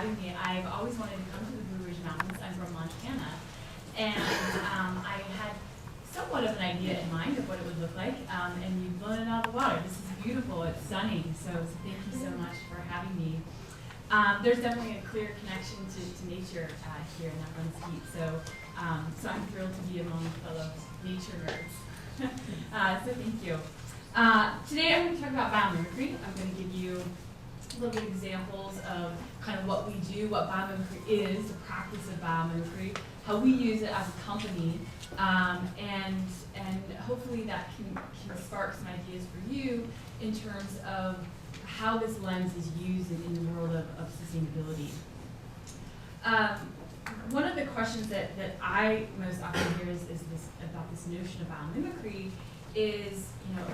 having me. I've always wanted to come to the Blue Ridge Mountains. I'm from Montana, and I had somewhat of an idea in mind of what it would look like, and you've blown it out of the water. This is beautiful, it's sunny, so thank you so much for having me. There's definitely a clear connection to nature here, and that runs deep, so I'm thrilled to be among fellow nature nerds. So thank you. Today I'm going to talk about biomimicry. I'm going to give you a little bit of examples of kind of what we do, what biomimicry is, the practice of biomimicry, how we use it as a company, and hopefully that can spark some ideas for you in terms of how this lens is used in the world of sustainability. One of the questions that I most often hear is this about this notion of biomimicry is,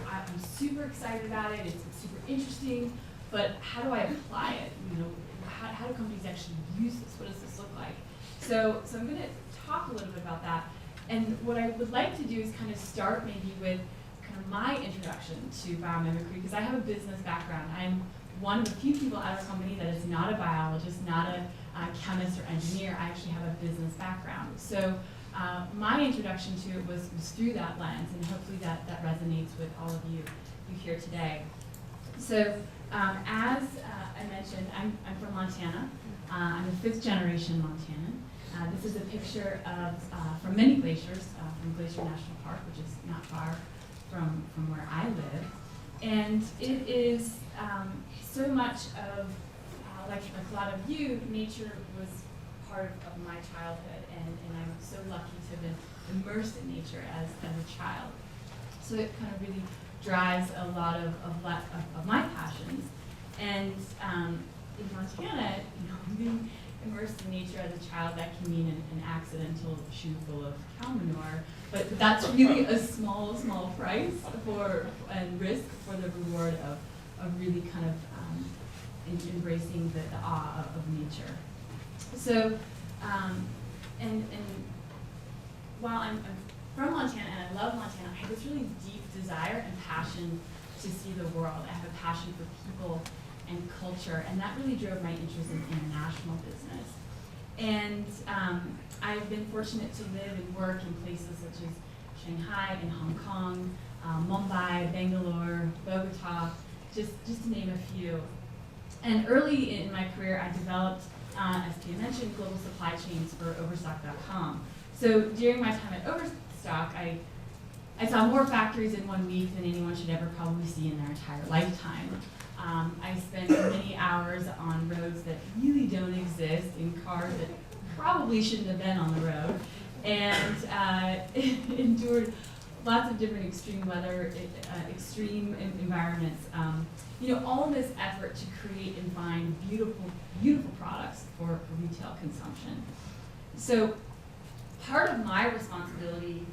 I'm super excited about it, it's super interesting, but how do I apply it? How do companies actually use this? What does this look like? So I'm going to talk a little bit about that. And what I would like to do is kind of start maybe with kind of my introduction to biomimicry, because I have a business background. I'm one of a few people at our company that is not a biologist, not a chemist or engineer. I actually have a business background. So my introduction to it was through that lens, and hopefully that resonates with all of you here today. So as I mentioned, I'm from Montana. I'm a fifth generation Montanan. This is a picture of from many glaciers, from Glacier National Park, which is not far from where I live. And it is so much of, like a lot of you, nature was part of my childhood, and I'm so lucky to have been immersed in nature as a child. So it kind of really drives a lot of my passions. And in Montana, being immersed in nature as a child, that can mean an accidental shoe full of cow manure, but that's really a small price and risk for the reward of really kind of embracing the awe of nature. So, and while I'm from Montana and I love Montana, I have this really deep desire and passion to see the world. I have a passion for people and culture, and that really drove my interest in international business. And I've been fortunate to live and work in places such as Shanghai and Hong Kong, Mumbai, Bangalore, Bogota, just to name a few. And early in my career, I developed, as Tia mentioned, global supply chains for Overstock.com. So during my time at Overstock, I saw more factories in 1 week than anyone should ever probably see in their entire lifetime. I spent many hours on roads that really don't exist, in cars that probably shouldn't have been on the road, and endured lots of different extreme weather, extreme environments. All of this effort to create and find beautiful products for retail consumption. So part of my responsibility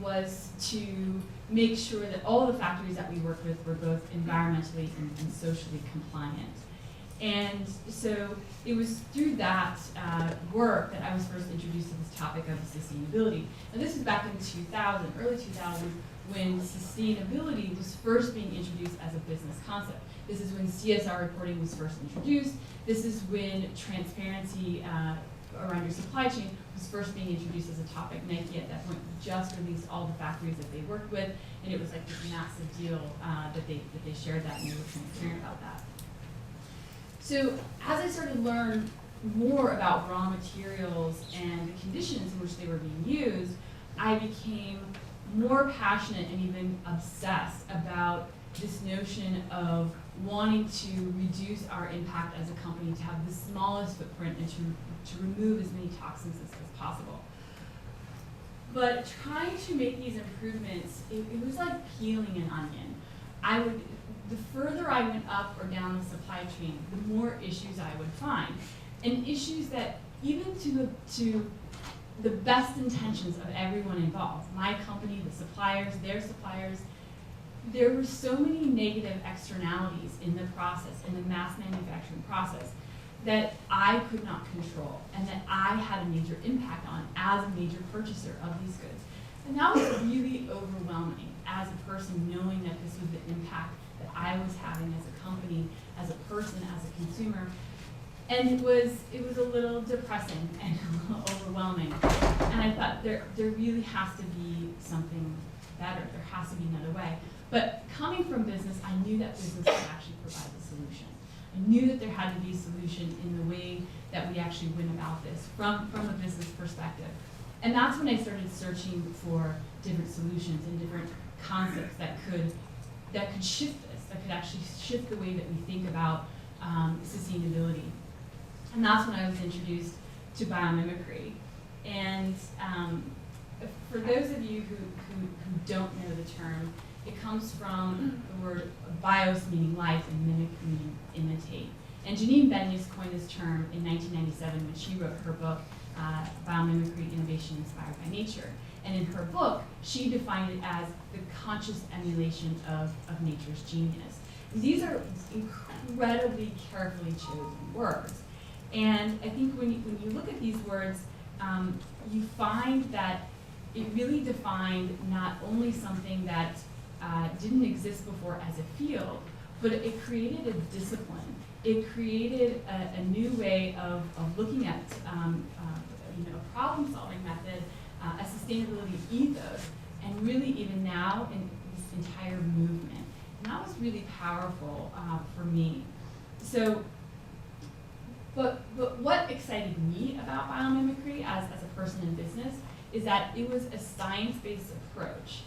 was to make sure that all the factories that we worked with were both environmentally and socially compliant. And so it was through that work that I was first introduced to this topic of sustainability. And this was back in 2000, early 2000, when sustainability was first being introduced as a business concept. This is when CSR reporting was first introduced. This is when transparency around your supply chain was first being introduced as a topic. Nike at that point just released all the factories that they worked with, and it was like this massive deal that they shared that and they were transparent about that. So as I started to learn more about raw materials and the conditions in which they were being used, I became more passionate and even obsessed about this notion of wanting to reduce our impact as a company, to have the smallest footprint and to remove as many toxins as possible. But trying to make these improvements, it was like peeling an onion. The further I went up or down the supply chain, the more issues I would find. And issues that even to the best intentions of everyone involved, my company, the suppliers, their suppliers, there were so many negative externalities in the process, in the mass manufacturing process, that I could not control and that I had a major impact on as a major purchaser of these goods. And that was really overwhelming as a person, knowing that this was the impact that I was having as a company, as a person, as a consumer. And it was a little depressing and a little overwhelming. And I thought there really has to be something better. There has to be another way. But coming from business, I knew that business could actually provide the solution. I knew that there had to be a solution in the way that we actually went about this from a business perspective. And that's when I started searching for different solutions and different concepts that could shift this, that could actually shift the way that we think about sustainability. And that's when I was introduced to biomimicry. And for those of you who don't know the term, it comes from the word bios meaning life and mimic meaning imitate. And Janine Benyus coined this term in 1997 when she wrote her book, Biomimicry, Innovation Inspired by Nature. And in her book, she defined it as the conscious emulation of nature's genius. And these are incredibly carefully chosen words. And I think when you look at these words, you find that it really defined not only something that didn't exist before as a field, but it created a discipline. It created a new way of looking at a problem-solving method, a sustainability ethos, and really even now in this entire movement. And that was really powerful for me. So, but what excited me about biomimicry as a person in business is that it was a science-based approach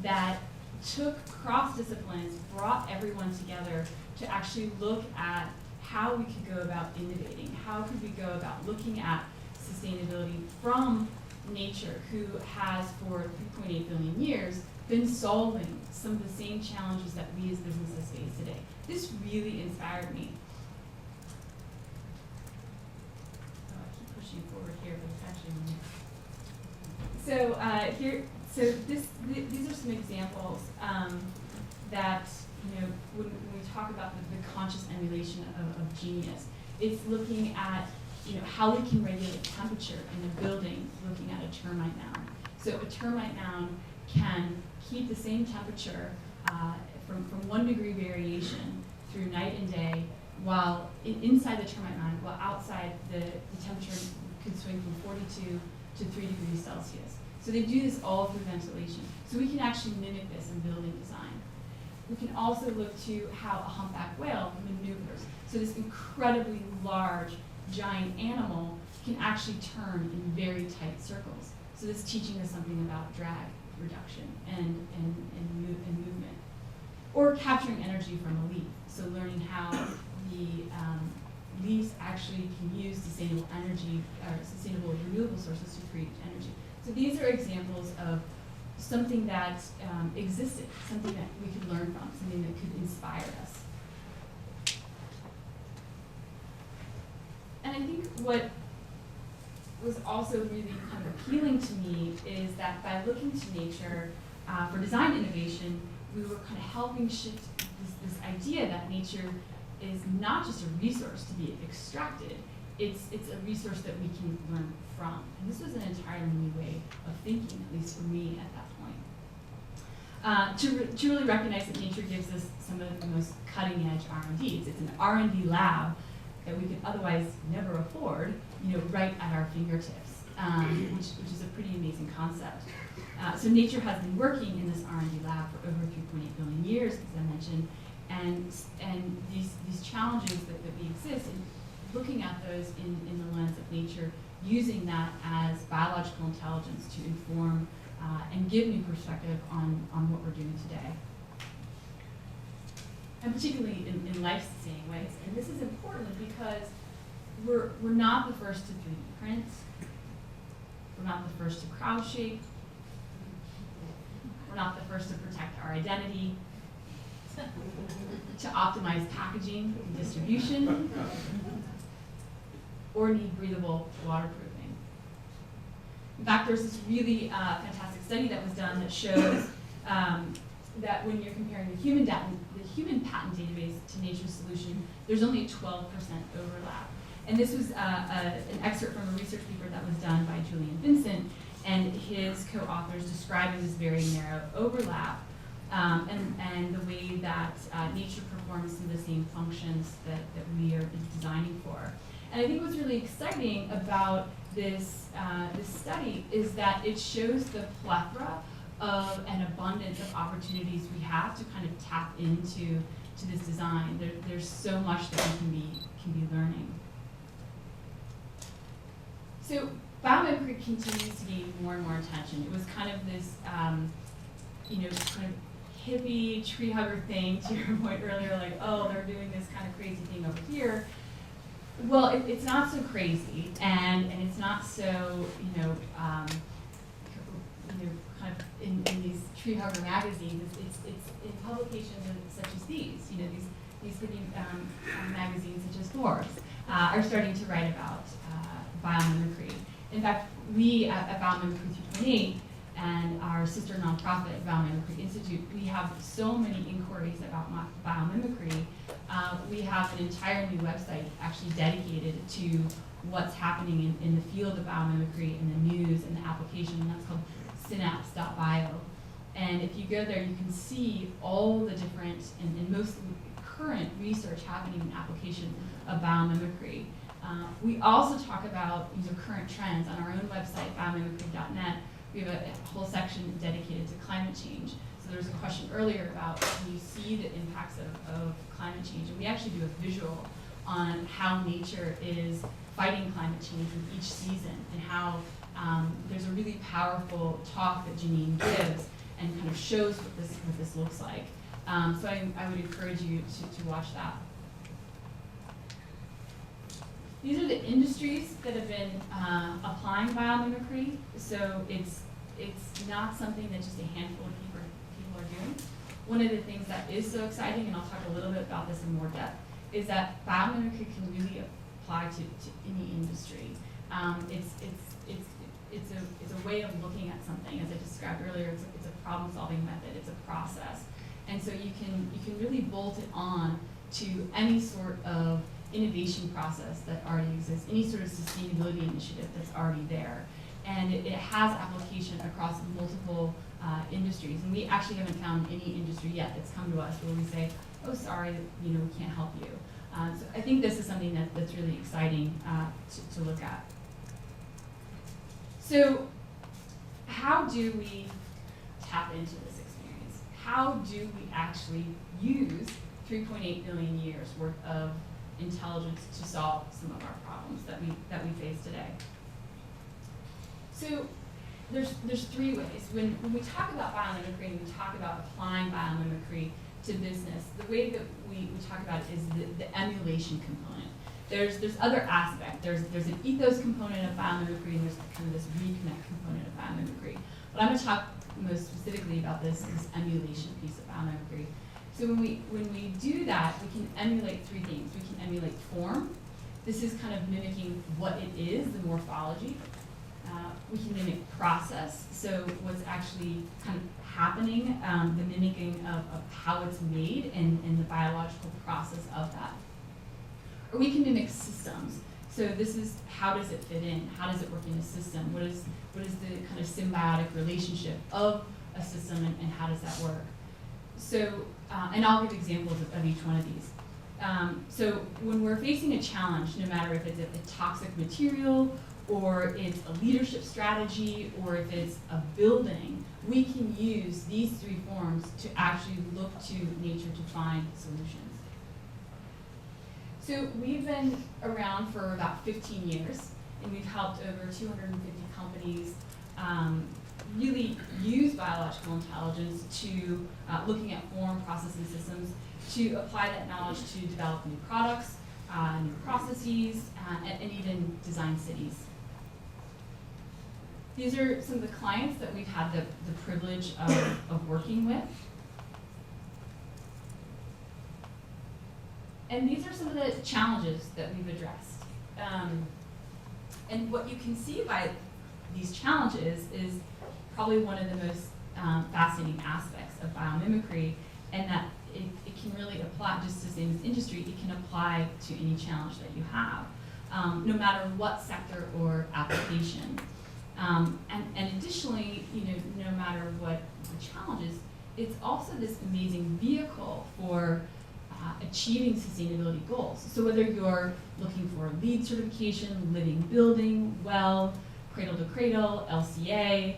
that took cross-disciplines, brought everyone together to actually look at how we could go about innovating, how could we go about looking at sustainability from nature, who has for 3.8 billion years been solving some of the same challenges that we as businesses face today. This really inspired me. Oh, I keep pushing forward here, but it's actually these are some examples that, when we talk about the conscious emulation of genius, it's looking at how we can regulate temperature in a building, looking at a termite mound. So a termite mound can keep the same temperature from 1 degree variation through night and day, while inside the termite mound, while outside the temperature could swing from 42 to 3 degrees Celsius. So they do this all through ventilation. So we can actually mimic this in building design. We can also look to how a humpback whale maneuvers. So this incredibly large, giant animal can actually turn in very tight circles. So this is teaching us something about drag reduction and movement. Or capturing energy from a leaf. So learning how the leaves actually can use sustainable energy, or sustainable renewable sources to create energy. So these are examples of something that existed, something that we could learn from, something that could inspire us. And I think what was also really kind of appealing to me is that by looking to nature for design innovation, we were kind of helping shift this idea that nature is not just a resource to be extracted, it's a resource that we can learn from. And this was an entirely new way of thinking, at least for me at that point. To really recognize that nature gives us some of the most cutting edge R&Ds. It's an R&D lab that we could otherwise never afford, right at our fingertips, which is a pretty amazing concept. So nature has been working in this R&D lab for over 3.8 billion years, as I mentioned, and these challenges that we exist, and looking at those in the lens of nature, using that as biological intelligence to inform and give new perspective on what we're doing today. And particularly in life-sustaining ways. And this is important because we're not the first to 3D print. We're not the first to crowd shape. We're not the first to protect our identity, to optimize packaging and distribution, or need breathable waterproofing. In fact, there's this really fantastic study that was done that shows that when you're comparing the human patent database to nature's solution, there's only a 12% overlap. And this was an excerpt from a research paper that was done by Julian Vincent and his co-authors describing this very narrow overlap and the way that nature performs some of the same functions that we are designing for. And I think what's really exciting about this study is that it shows the plethora of an abundance of opportunities we have to kind of tap into this design. There's so much that we can be learning. So biomimicry continues to gain more and more attention. It was kind of this, kind of hippie tree hugger thing, to your point earlier, like, oh, they're doing this kind of crazy thing over here. Well, it's not so crazy, and it's not so, kind of in these Treehugger magazines. It's in publications such as these. These hippie magazines such as Forbes are starting to write about biomimicry. In fact, we at Biomimicry 3.8 and our sister nonprofit, Biomimicry Institute, we have so many inquiries about biomimicry. We have an entire new website actually dedicated to what's happening in the field of biomimicry, in the news, and the application, and that's called synapse.bio. And if you go there, you can see all the different and most current research happening in application of biomimicry. We also talk about current trends on our own website, biomimicry.net. We have a whole section dedicated to climate change. So there was a question earlier about can you see the impacts of climate change? And we actually do a visual on how nature is fighting climate change with each season, and how there's a really powerful talk that Janine gives and kind of shows what this looks like. So I would encourage you to watch that. These are the industries that have been applying biomimicry. So it's not something that just a handful of people are doing. One of the things that is so exciting, and I'll talk a little bit about this in more depth, is that biomimicry can really apply to any industry. It's a way of looking at something, as I described earlier. It's a problem-solving method. It's a process, and so you can really bolt it on to any sort of innovation process that already exists, any sort of sustainability initiative that's already there. And it has application across multiple industries. And we actually haven't found any industry yet that's come to us where we say, oh, sorry, we can't help you. So I think this is something that's really exciting to look at. So how do we tap into this experience? How do we actually use 3.8 billion years worth of intelligence to solve some of our problems that we face today? So there's three ways. When we talk about biomimicry and we talk about applying biomimicry to business, the way that we talk about it is the emulation component. There's other aspects. There's an ethos component of biomimicry, and there's kind of this reconnect component of biomimicry. But I'm going to talk most specifically about this emulation piece of biomimicry. So when we do that, we can emulate three things. We can emulate form. This is kind of mimicking what it is, the morphology. We can mimic process, so what's actually kind of happening, the mimicking of how it's made and the biological process of that. Or we can mimic systems. So this is how does it fit in? How does it work in a system? What is the kind of symbiotic relationship of a system, and how does that work? So, and I'll give examples of each one of these. So when we're facing a challenge, no matter if it's a toxic material, or it's a leadership strategy, or if it's a building, we can use these three forms to actually look to nature to find solutions. So we've been around for about 15 years, and we've helped over 250 companies really use biological intelligence to looking at form, process, and systems to apply that knowledge to develop new products, new processes, and even design cities. These are some of the clients that we've had the privilege of working with. And these are some of the challenges that we've addressed. And what you can see by these challenges is probably one of the most fascinating aspects of biomimicry, and that it can really apply, just the same as industry, it can apply to any challenge that you have, no matter what sector or application. And additionally, no matter what the challenge is, it's also this amazing vehicle for achieving sustainability goals. So whether you're looking for LEED certification, living building, well, cradle to cradle, LCA,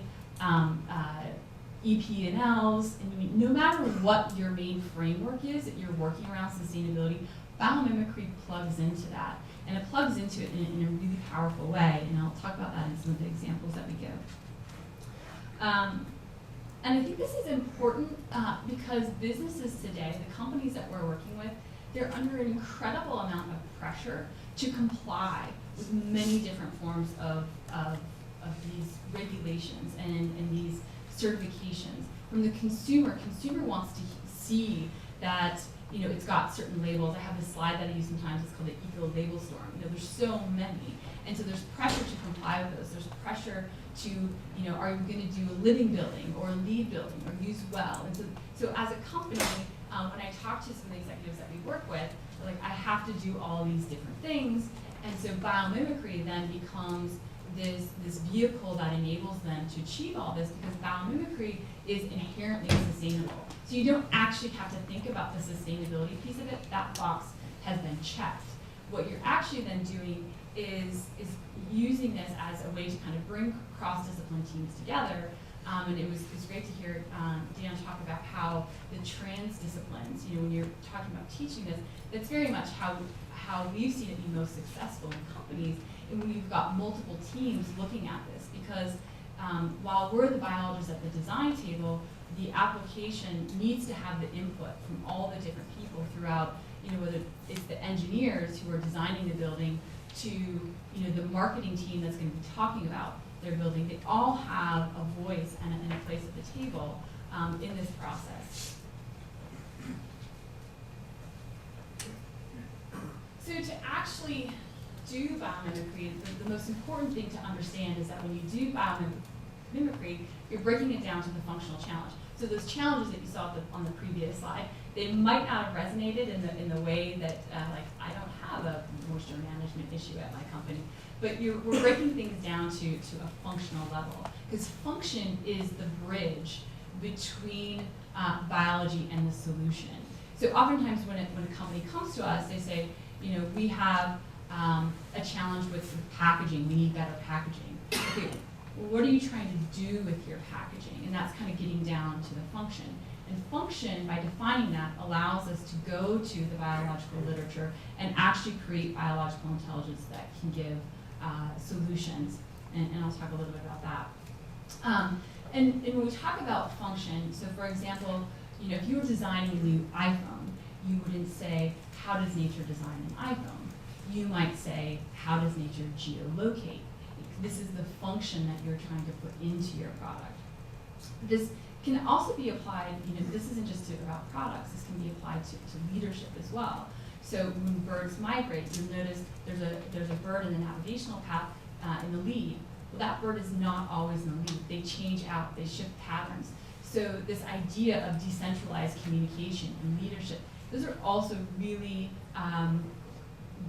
EP&Ls, and no matter what your main framework is that you're working around sustainability, biomimicry plugs into that. And it plugs into it in a really powerful way, and I'll talk about that in some of the examples that we give. And I think this is important because businesses today, the companies that we're working with, they're under an incredible amount of pressure to comply with many different forms of these regulations and these certifications. From the consumer wants to see that it's got certain labels. I have this slide that I use sometimes, it's called the eco-label storm. There's so many. And so there's pressure to comply with those. There's pressure to, are you going to do a living building or a LEED building or use well? And so as a company, when I talk to some of the executives that we work with, they're like, I have to do all these different things. And so biomimicry then becomes this vehicle that enables them to achieve all this, because biomimicry is inherently sustainable. So you don't actually have to think about the sustainability piece of it. That box has been checked. What you're actually then doing is using this as a way to kind of bring cross-discipline teams together. And it was great to hear Dan talk about how the trans disciplines, when you're talking about teaching this, that's very much how we've seen it be most successful in companies, and when you've got multiple teams looking at this. Because while we're the biologists at the design table, the application needs to have the input from all the different people throughout, whether it's the engineers who are designing the building to, the marketing team that's going to be talking about their building. They all have a voice and a place at the table in this process. So to actually do biomimicry, the most important thing to understand is that when you do biomimicry, you're breaking it down to the functional challenge. So those challenges that you saw on the previous slide, they might not have resonated in the way that, I don't have a moisture management issue at my company, but we're breaking things down to a functional level, because function is the bridge between biology and the solution. So oftentimes when a company comes to us, they say, we have a challenge with packaging, we need better packaging. Okay, what are you trying to do with your packaging? And that's kind of getting down to the function. And function, by defining that, allows us to go to the biological literature and actually create biological intelligence that can give solutions. And I'll talk a little bit about that. And when we talk about function, so for example, if you were designing a new iPhone, you wouldn't say, how does nature design an iPhone? You might say, how does nature geolocate? This is the function that you're trying to put into your product. This can also be applied, this isn't just about products, this can be applied to leadership as well. So when birds migrate, you'll notice there's a bird in the navigational path in the lead. Well, that bird is not always in the lead. They change out, they shift patterns. So this idea of decentralized communication and leadership, those are also really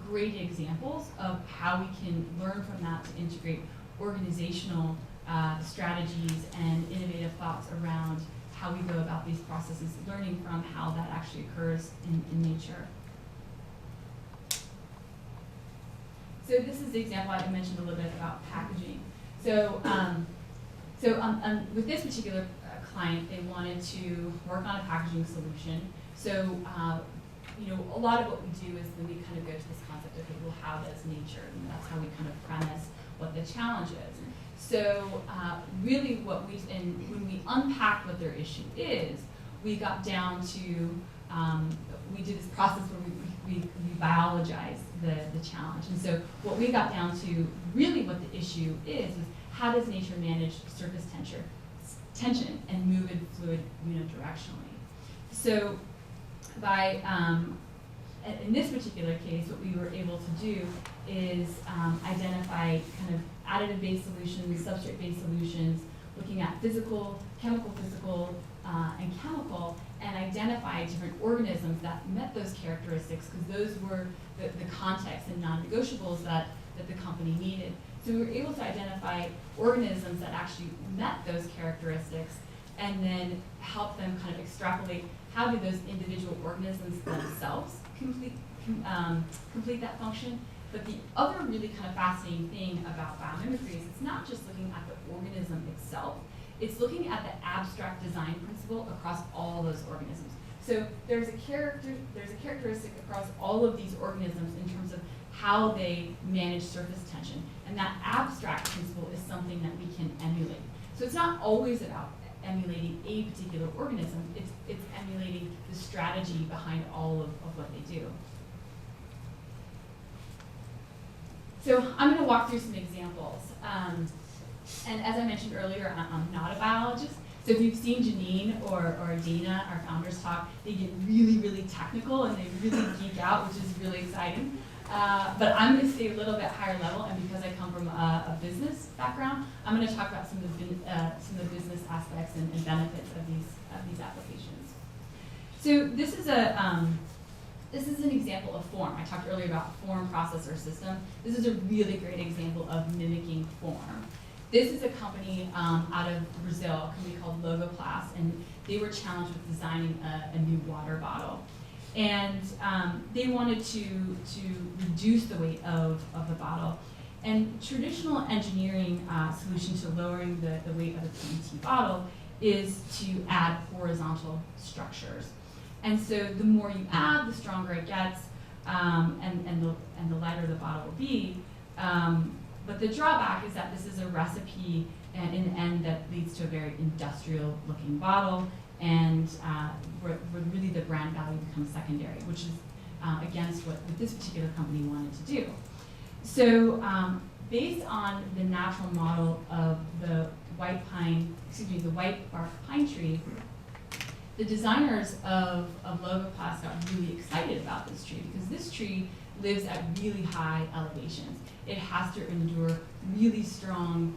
great examples of how we can learn from that to integrate organizational strategies and innovative thoughts around how we go about these processes, learning from how that actually occurs in nature. So this is the example I mentioned a little bit about packaging. So, with this particular client, they wanted to work on a packaging solution. So, a lot of what we do is then we kind of go to this concept of, okay, well, how does nature? And that's how we kind of premise what the challenge is. So, really when we unpacked what their issue is, we got down to, we did this process where we biologize the challenge. And so what we got down to, really what the issue is how does nature manage surface tension and move in fluid unidirectionally? So by, in this particular case, what we were able to do is identify kind of additive-based solutions, substrate-based solutions, looking at physical, chemical, and chemical, and identify different organisms that met those characteristics, because those were the context and non-negotiables that the company needed. So we were able to identify organisms that actually met those characteristics and then help them kind of extrapolate how do those individual organisms themselves complete that function? But the other really kind of fascinating thing about biomimicry is it's not just looking at the organism itself, it's looking at the abstract design principle across all those organisms. So there's a characteristic across all of these organisms in terms of how they manage surface tension. And that abstract principle is something that we can emulate. So it's not always about emulating a particular organism, it's emulating the strategy behind all of what they do. So I'm going to walk through some examples. And as I mentioned earlier, I'm not a biologist. So if you've seen Janine or Dana, our founders, talk, they get really, really technical and they really geek out, which is really exciting. But I'm going to stay a little bit higher level, and because I come from a business background, I'm going to talk about some of the business aspects and benefits of these applications. So this is an example of form. I talked earlier about form, process, or system. This is a really great example of mimicking form. This is a company out of Brazil, a company called Logoplast, and they were challenged with designing a new water bottle. And they wanted to reduce the weight of the bottle. And traditional engineering solution to lowering the weight of a PET bottle is to add horizontal structures. And so the more you add, the stronger it gets, and the lighter the bottle will be. But the drawback is that this is a recipe, and in the end, that leads to a very industrial-looking bottle, and where really the brand value becomes secondary, which is against what this particular company wanted to do. So based on the natural model of the white bark pine tree, the designers of Logoplast got really excited about this tree because this tree lives at really high elevations. It has to endure really strong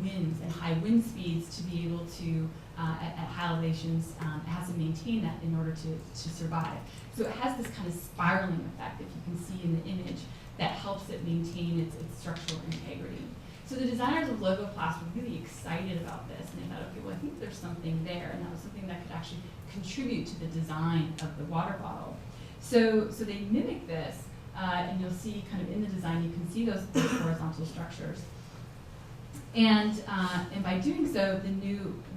winds and high wind speeds to be able to, at high elevations, it has to maintain that in order to survive. So it has this kind of spiraling effect, if you can see in the image, that helps it maintain its structural integrity. So the designers of Logoplast were really excited about this, and they thought, okay, well, I think there's something there, and that was something that could actually contribute to the design of the water bottle. So they mimic this, and you'll see kind of in the design, you can see those horizontal structures. And by doing so,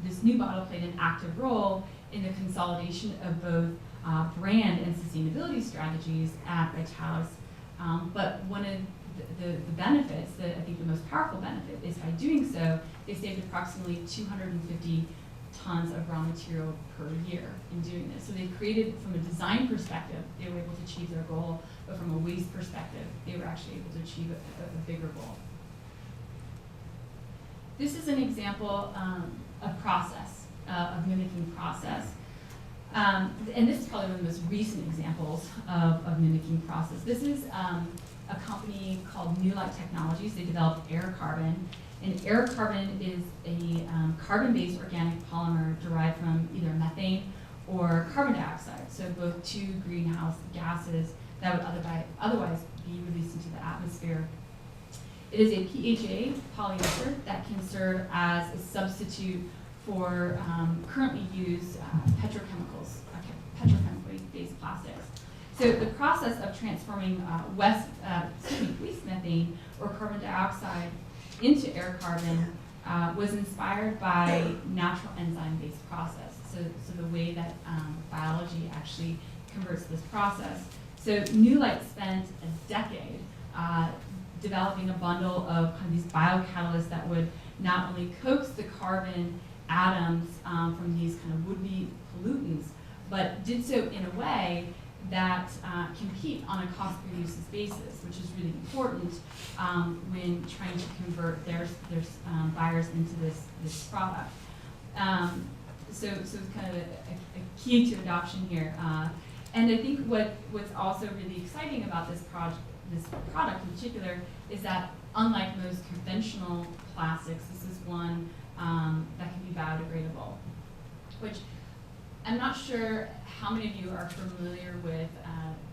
this new bottle played an active role in the consolidation of both brand and sustainability strategies at Vitalis. But one of the benefits, I think the most powerful benefit, is by doing so, they saved approximately 250 tons of raw material per year in doing this. So they created, from a design perspective, they were able to achieve their goal, but from a waste perspective, they were actually able to achieve a bigger goal. This is an example of process, of mimicking process. And this is probably one of the most recent examples of mimicking process. This is a company called New Light Technologies. They developed air carbon. And air carbon is a carbon-based organic polymer derived from either methane or carbon dioxide, so both two greenhouse gases that would otherwise be released into the atmosphere. It is a PHA polyester that can serve as a substitute for currently used petrochemical-based plastics. So the process of transforming waste methane or carbon dioxide into air carbon was inspired by natural enzyme-based process. So the way that biology actually converts this process. So New Light spent a decade developing a bundle of kind of these biocatalysts that would not only coax the carbon atoms from these kind of would-be pollutants, but did so in a way that compete on a cost per use basis, which is really important when trying to convert their buyers into this product. So it's kind of a key to adoption here. And I think what's also really exciting about this product in particular is that unlike most conventional plastics, this is one that can be biodegradable, which I'm not sure how many of you are familiar with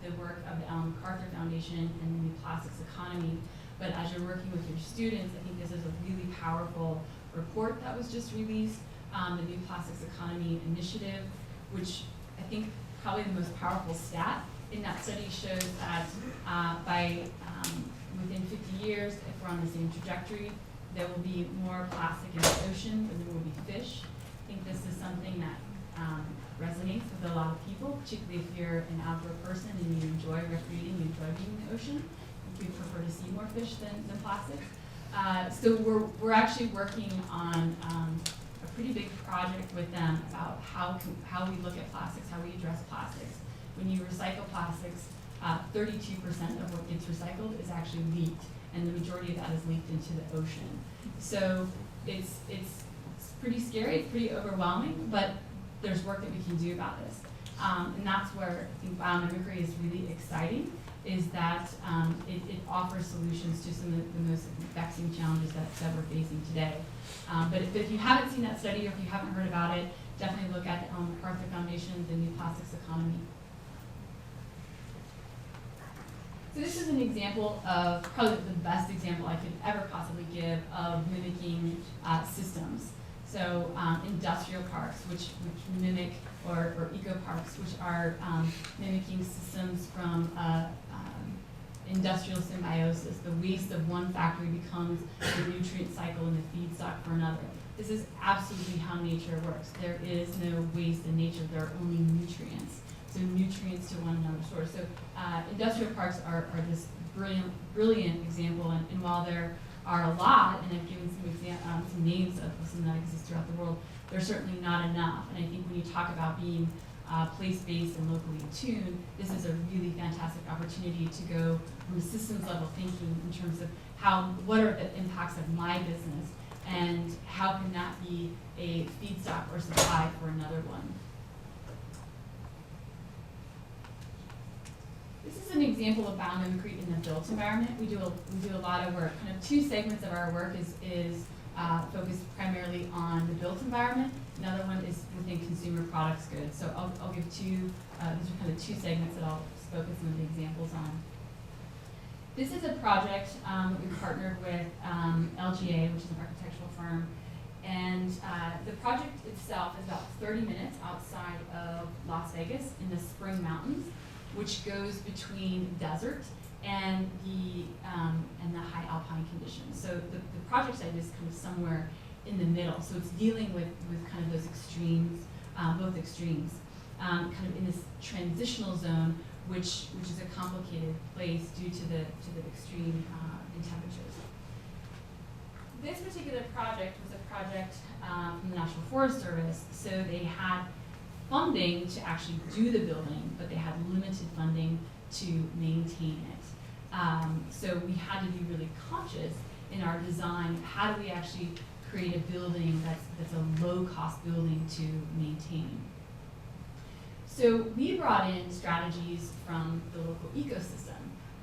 the work of the Ellen MacArthur Foundation and the New Plastics Economy, but as you're working with your students, I think this is a really powerful report that was just released, the New Plastics Economy Initiative, which I think probably the most powerful stat in that study shows that within 50 years, if we're on the same trajectory, there will be more plastic in the ocean than there will be fish. I think this is something that resonates with a lot of people, particularly if you're an outdoor person and you enjoy recreating, you enjoy being in the ocean. You prefer to see more fish than plastics. So we're actually working on a pretty big project with them about how we look at plastics, how we address plastics. When you recycle plastics, 32% of what gets recycled is actually leaked, and the majority of that is leaked into the ocean. So it's pretty scary, it's pretty overwhelming, but there's work that we can do about this. And that's where I think biomimicry is really exciting, is that it offers solutions to some of the most vexing challenges that we're facing today. But if you haven't seen that study, or if you haven't heard about it, definitely look at the Ellen MacArthur Foundation, the New Plastics Economy. So this is an example of, probably the best example I could ever possibly give of mimicking systems. So industrial parks, which mimic, or eco parks, which are mimicking systems from industrial symbiosis. The waste of one factory becomes the nutrient cycle in the feedstock for another. This is absolutely how nature works. There is no waste in nature, there are only nutrients. So nutrients to one another source. So industrial parks are this brilliant example, and while there are a lot, and I've given some names of some that exist throughout the world, they're certainly not enough. And I think when you talk about being place-based and locally attuned, this is a really fantastic opportunity to go from a systems level thinking in terms of what are the impacts of my business, and how can that be a feedstock or supply for another one. This is an example of biomimicry in the built environment. We do a lot of work. Kind of two segments of our work is focused primarily on the built environment. Another one is within consumer products goods. So I'll give two, these are kind of two segments that I'll focus some of the examples on. This is a project that we partnered with LGA, which is an architectural firm. And the project itself is about 30 minutes outside of Las Vegas in the Spring Mountains, which goes between desert and the high alpine conditions. So the project site is kind of somewhere in the middle. So it's dealing with kind of those extremes, both extremes, kind of in this transitional zone, which is a complicated place due to the extreme in temperatures. This particular project was a project from the National Forest Service. So they had funding to actually do the building, but they had limited funding to maintain it. So we had to be really conscious in our design. How do we actually create a building that's a low-cost building to maintain? So we brought in strategies from the local ecosystem.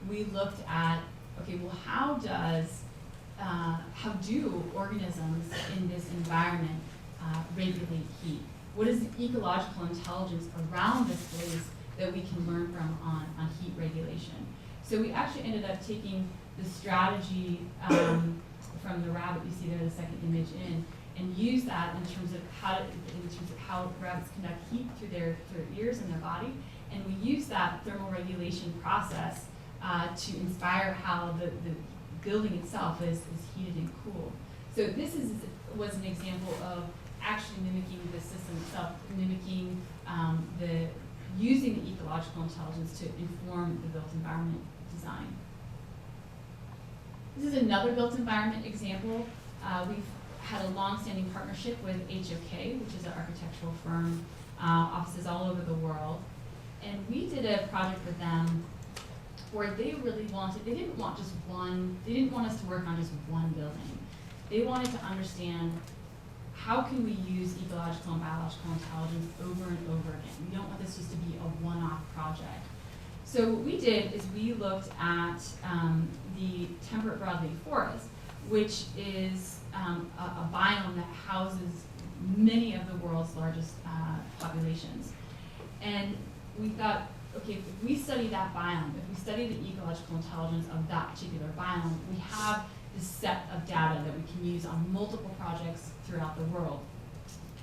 We looked at, okay, well, how do organisms in this environment regulate heat? What is the ecological intelligence around this place that we can learn from on heat regulation? So we actually ended up taking the strategy from the rabbit you see there, the second image in, and use that in terms of how rabbits conduct heat through their ears and their body. And we use that thermal regulation process to inspire how the building itself is heated and cooled. So this was an example of actually mimicking the system itself, mimicking using the ecological intelligence to inform the built environment design. This is another built environment example. We've had a long-standing partnership with HOK, which is an architectural firm, offices all over the world. And we did a project with them where they didn't want us to work on just one building. They wanted to understand, how can we use ecological and biological intelligence over and over again? We don't want this just to be a one-off project. So what we did is we looked at the temperate broadleaf forest, which is a biome that houses many of the world's largest populations. And we thought, okay, if we study that biome, if we study the ecological intelligence of that particular biome, we have this set of data that we can use on multiple projects throughout the world.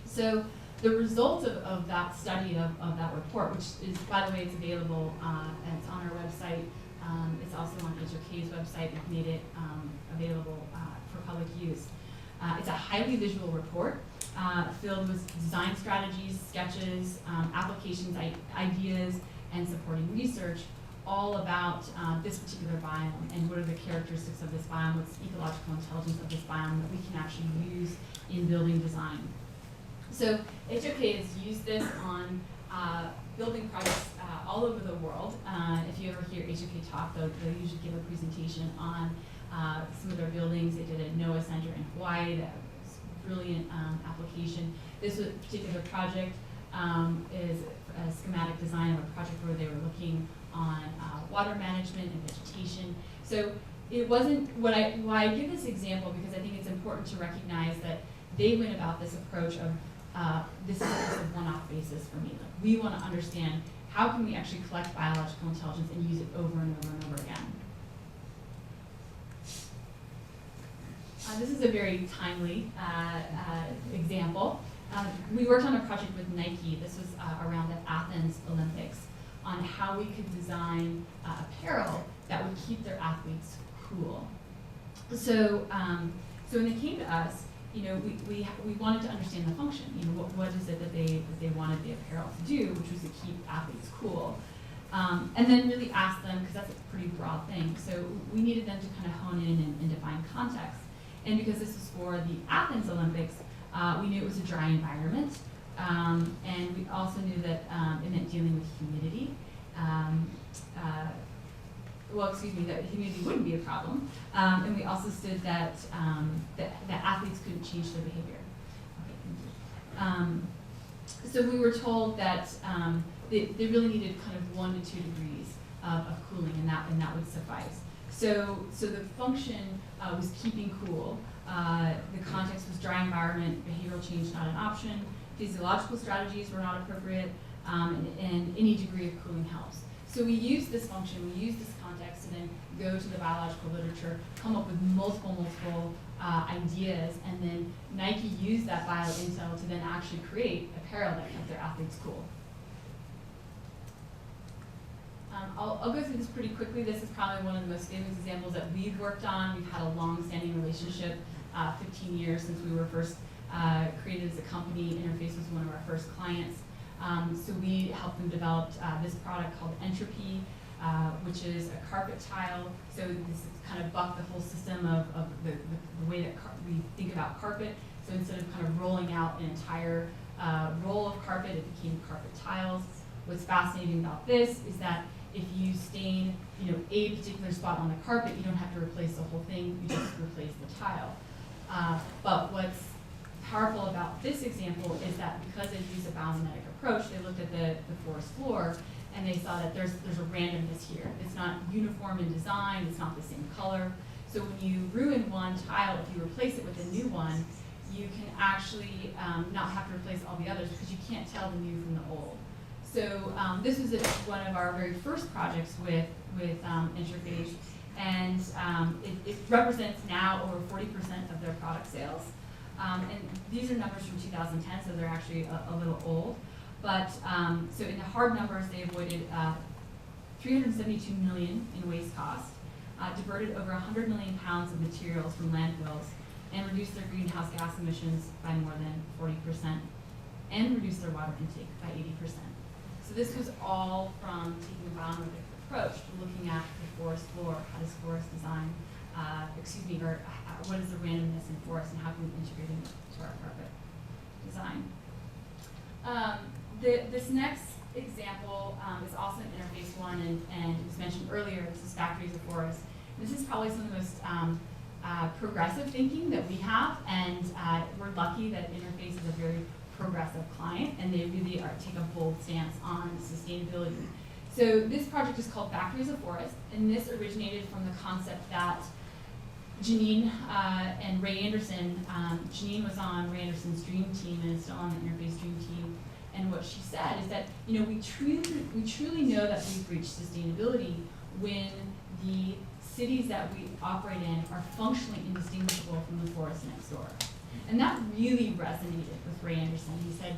So the result of that study, of that report, which is, by the way, it's available, and it's on our website. It's also on HOK's website. We've made it available for public use. It's a highly visual report filled with design strategies, sketches, applications, ideas, and supporting research, all about this particular biome and what are the characteristics of this biome, what's the ecological intelligence of this biome that we can actually use in building design. So HOK has used this on building projects all over the world. If you ever hear HOK talk, they'll usually give a presentation on some of their buildings. They did a NOAA Center in Hawaii. That was a brilliant application. This particular project is a schematic design of a project where they were looking on water management and vegetation. So it wasn't, why I give this example, because I think it's important to recognize that they went about this approach of this is just a one-off basis for me. Like, we want to understand how can we actually collect biological intelligence and use it over and over and over again. This is a very timely example. We worked on a project with Nike. This was around the Athens Olympics, on how we could design apparel that would keep their athletes cool. So, so when they came to us, you know, we wanted to understand the function. You know, what is it that they wanted the apparel to do, which was to keep athletes cool, and then really ask them, because that's a pretty broad thing. So we needed them to kind of hone in and define context. And because this was for the Athens Olympics, we knew it was a dry environment, and we also knew that it meant dealing with humidity. That humidity wouldn't be a problem, and we also stood that that athletes couldn't change their behavior. Okay, thank you. So we were told that they really needed kind of 1 to 2 degrees of cooling, and that would suffice. So the function was keeping cool. The context was dry environment, behavioral change not an option, physiological strategies were not appropriate, and any degree of cooling helps. So we use this function, we use this context to then go to the biological literature, come up with multiple ideas, and then Nike used that bio intel to then actually create apparel that kept their athletes cool. I'll go through this pretty quickly. This is probably one of the most famous examples that we've worked on. We've had a long-standing relationship, 15 years since we were first created as a company. Interface was one of our first clients. So we helped them develop this product called Entropy, which is a carpet tile. So this kind of bucked the whole system of the way that we think about carpet. So instead of kind of rolling out an entire roll of carpet, it became carpet tiles. What's fascinating about this is that if you stain, you know, a particular spot on the carpet, you don't have to replace the whole thing, you just replace the tile. But what's powerful about this example is that because they used a biomimetic approach, they looked at the forest floor and they saw that there's a randomness here. It's not uniform in design, it's not the same color. So when you ruin one tile, if you replace it with a new one, you can actually not have to replace all the others because you can't tell the new from the old. So this was one of our very first projects with Interface, and it represents now over 40% of their product sales. And these are numbers from 2010, so they're actually a little old. But so in the hard numbers, they avoided 372 million in waste cost, diverted over 100 million pounds of materials from landfills, and reduced their greenhouse gas emissions by more than 40%, and reduced their water intake by 80%. So this was all from taking a biomimetic approach to looking at the forest floor. How does forest design, what is the randomness in forest, and how can we integrate it into our carpet design? This next example is also an Interface one, and it was mentioned earlier. This is Factories of Forest. This is probably some of the most progressive thinking that we have, and we're lucky that Interface is a very progressive client, and they really take a bold stance on sustainability. So this project is called Factories of Forest, and this originated from the concept that Janine and Ray Anderson, Janine was on Ray Anderson's dream team and is still on the Interface dream team, and what she said is that, you know, we truly know that we've reached sustainability when the cities that we operate in are functionally indistinguishable from the forest next door. And that really resonated with Ray Anderson. He said,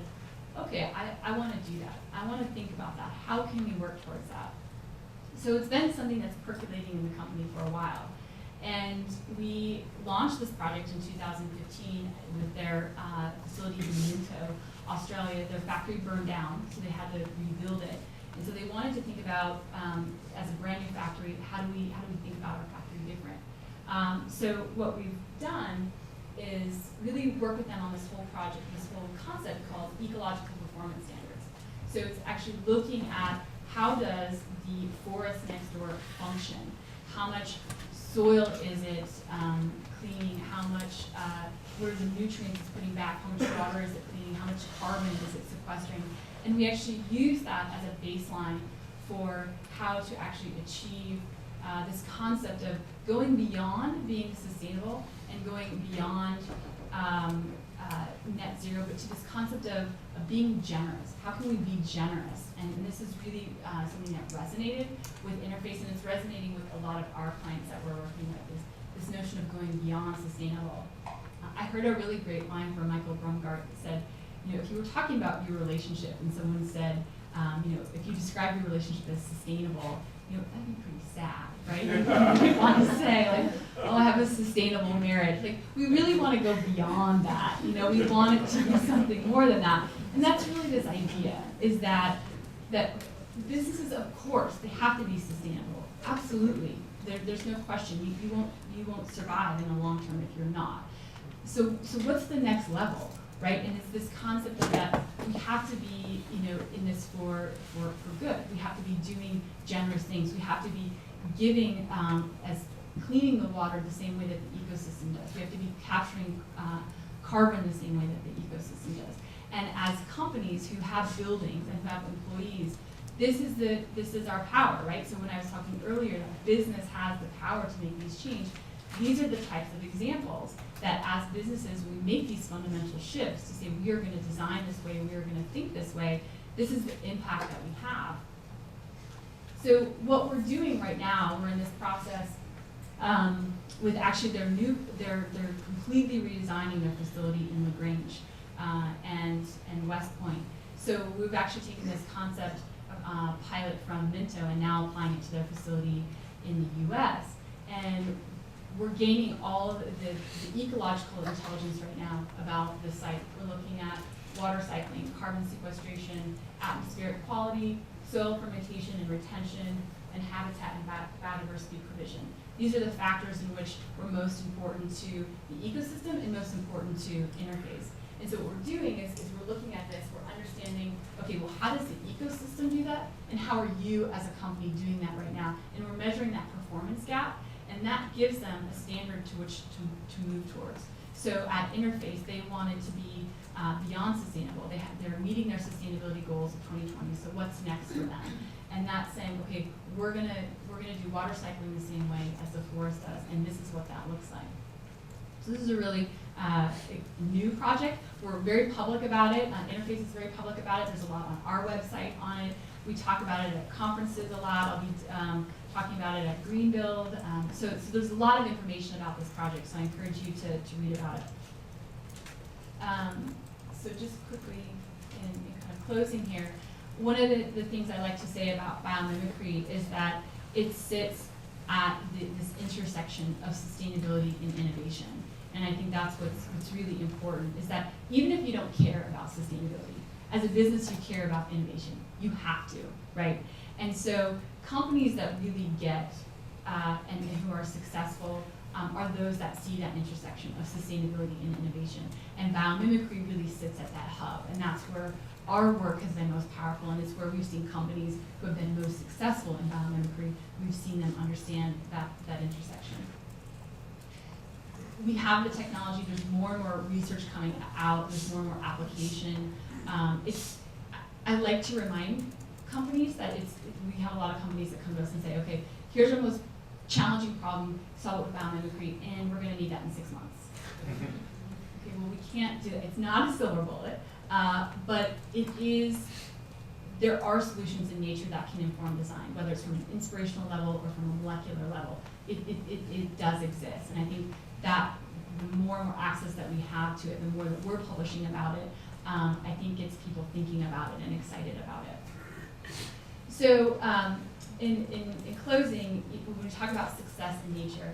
okay, I want to do that. I want to think about that. How can we work towards that? So it's been something that's percolating in the company for a while. And we launched this project in 2015 with their facility in Minto, Australia. Their factory burned down, so they had to rebuild it. And so they wanted to think about, as a brand new factory, how do we think about our factory different? So what we've done is really work with them on this whole project, this whole concept called ecological performance standards. So it's actually looking at how does the forest next door function? How much soil is it cleaning? How much, what are the nutrients it's putting back? How much water is it cleaning? How much carbon is it sequestering? And we actually use that as a baseline for how to actually achieve this concept of going beyond being sustainable and going beyond net zero, but to this concept of being generous. How can we be generous? And this is really something that resonated with Interface, and it's resonating with a lot of our clients that we're working with, is this notion of going beyond sustainable. I heard a really great line from Michael Brumgart that said, you know, if you were talking about your relationship and someone said, you know, if you describe your relationship as sustainable, you know, that'd be pretty sad, right? Like, we want to say, like, oh, I have a sustainable marriage. Like, we really want to go beyond that. You know, we want it to be something more than that. And that's really this idea, is that businesses, of course, they have to be sustainable. Absolutely. There's no question. You won't survive in the long term if you're not. So what's the next level? Right, and it's this concept of that we have to be, you know, in this for good. We have to be doing generous things. We have to be giving, as cleaning the water the same way that the ecosystem does. We have to be capturing carbon the same way that the ecosystem does. And as companies who have buildings and who have employees, this is our power, right? So when I was talking earlier that business has the power to make these changes, these are the types of examples that as businesses, we make these fundamental shifts to say we are going to design this way, we are going to think this way. This is the impact that we have. So what we're doing right now, we're in this process with actually they're completely redesigning their facility in LaGrange and West Point. So we've actually taken this concept pilot from Minto and now applying it to their facility in the US. And we're gaining all of the ecological intelligence right now about the site. We're looking at water cycling, carbon sequestration, atmospheric quality, soil fermentation and retention, and habitat and biodiversity provision. These are the factors in which were most important to the ecosystem and most important to Interface. And so what we're doing is we're looking at this, we're understanding, okay, well, how does the ecosystem do that? And how are you as a company doing that right now? And we're measuring that performance gap. And that gives them a standard to which to move towards. So at Interface, they wanted to be beyond sustainable. They're meeting their sustainability goals of 2020. So what's next for them? And that's saying, okay, we're gonna do water cycling the same way as the forest does, and this is what that looks like. So this is a really new project. We're very public about it. Interface is very public about it. There's a lot on our website on it. We talk about it at conferences a lot. I'll be talking about it at Greenbuild. So there's a lot of information about this project, so I encourage you to read about it. So just quickly, in kind of closing here, one of the things I like to say about biomimicry is that it sits at this intersection of sustainability and innovation. And I think that's what's really important, is that even if you don't care about sustainability, as a business you care about innovation. You have to, right? And so companies that really get and who are successful are those that see that intersection of sustainability and innovation. And biomimicry really sits at that hub, and that's where our work has been most powerful, and it's where we've seen companies who have been most successful in biomimicry, we've seen them understand that intersection. We have the technology, there's more and more research coming out, there's more and more application. I like to remind companies that we have a lot of companies that come to us and say, okay, here's our most challenging problem, solve it with biomimicry, and we're going to need that in 6 months. Okay, well, we can't do it. It's not a silver bullet, but there are solutions in nature that can inform design, whether it's from an inspirational level or from a molecular level. It does exist, and I think that the more and more access that we have to it, the more that we're publishing about it, I think gets people thinking about it and excited about it. So in closing, when we talk about success in nature,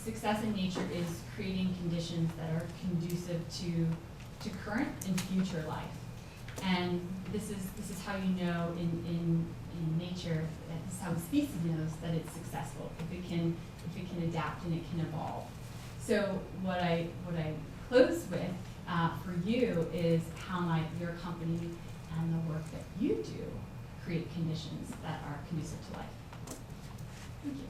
success in nature is creating conditions that are conducive to current and future life. And this is how you know in nature, this is how a species knows that it's successful, if it can adapt and it can evolve. So what I close with for you is how might your company and the work that you do create conditions that are conducive to life. Thank you.